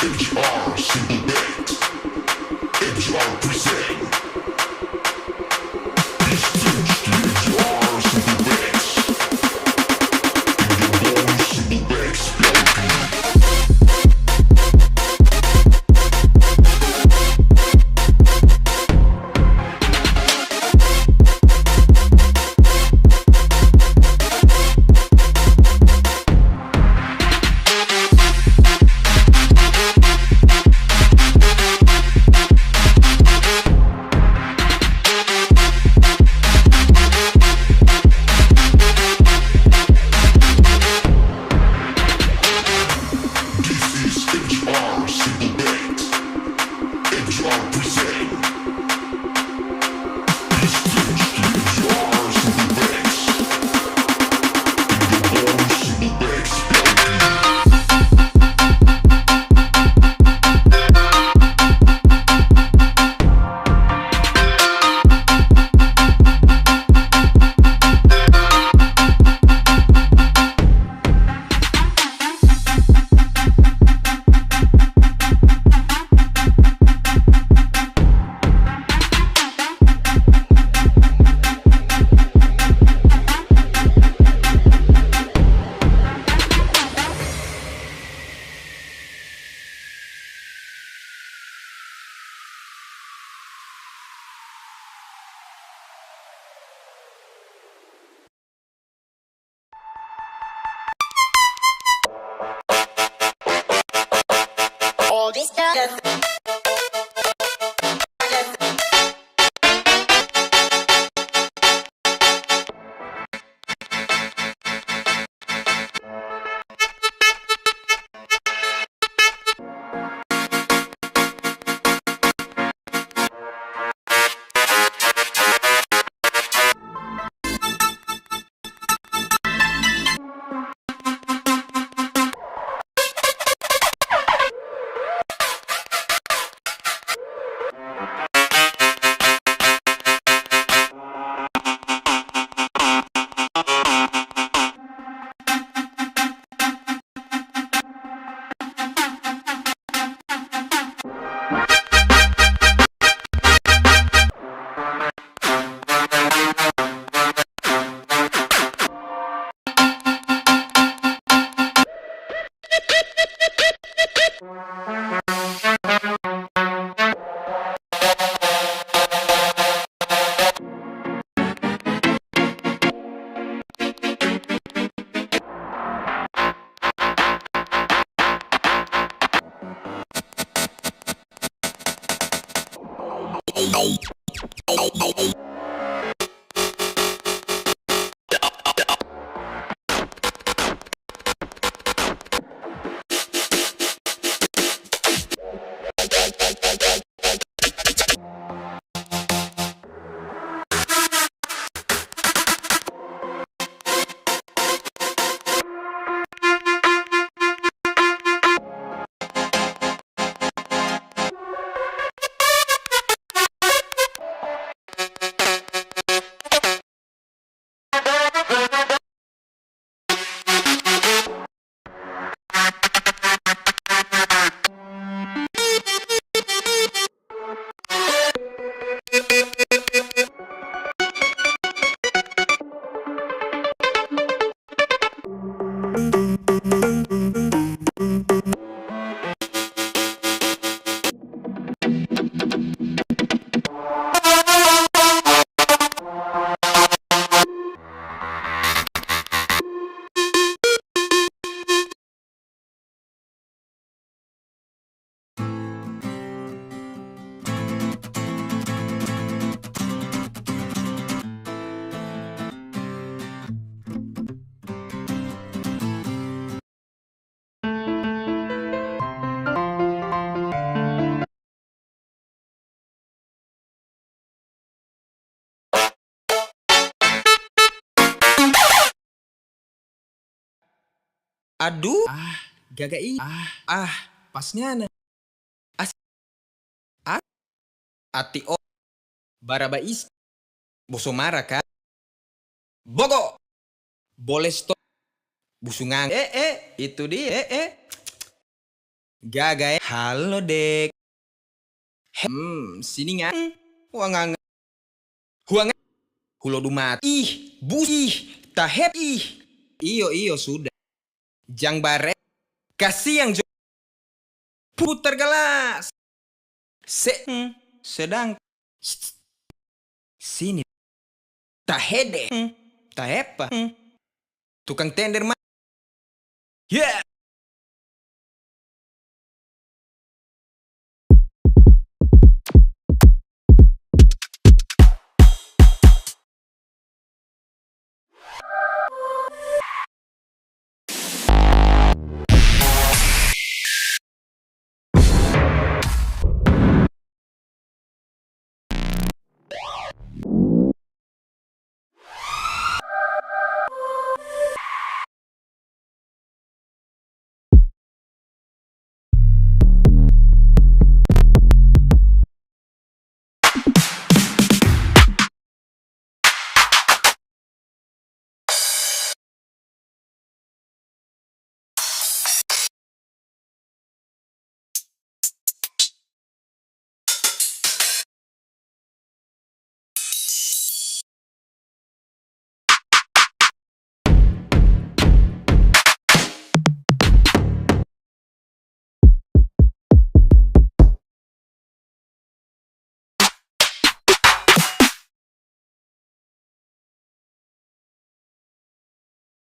HR Simple Banks. HR present. This tunes to HR Simple Banks. In your own Simple Banks spelling. HR Simple Banks. HR present. This tunes to HR Simple Banks. In your own Simple Banks spelling. All this stuff. Aduh, gagai. Pasnya na. As, at, ati o, barabais, bosomara ka, bogo, bolesto, busungan. Itu dia, Gaga. Halo dek. Sini nga. Huangang. Huangang. Hulo dumat. Ih, ih, tahep ih. Iyo sudah. Jang bare. Kasih yang putar gelas. Sedang. Sini. Tahede. Tahepa. Tukang tender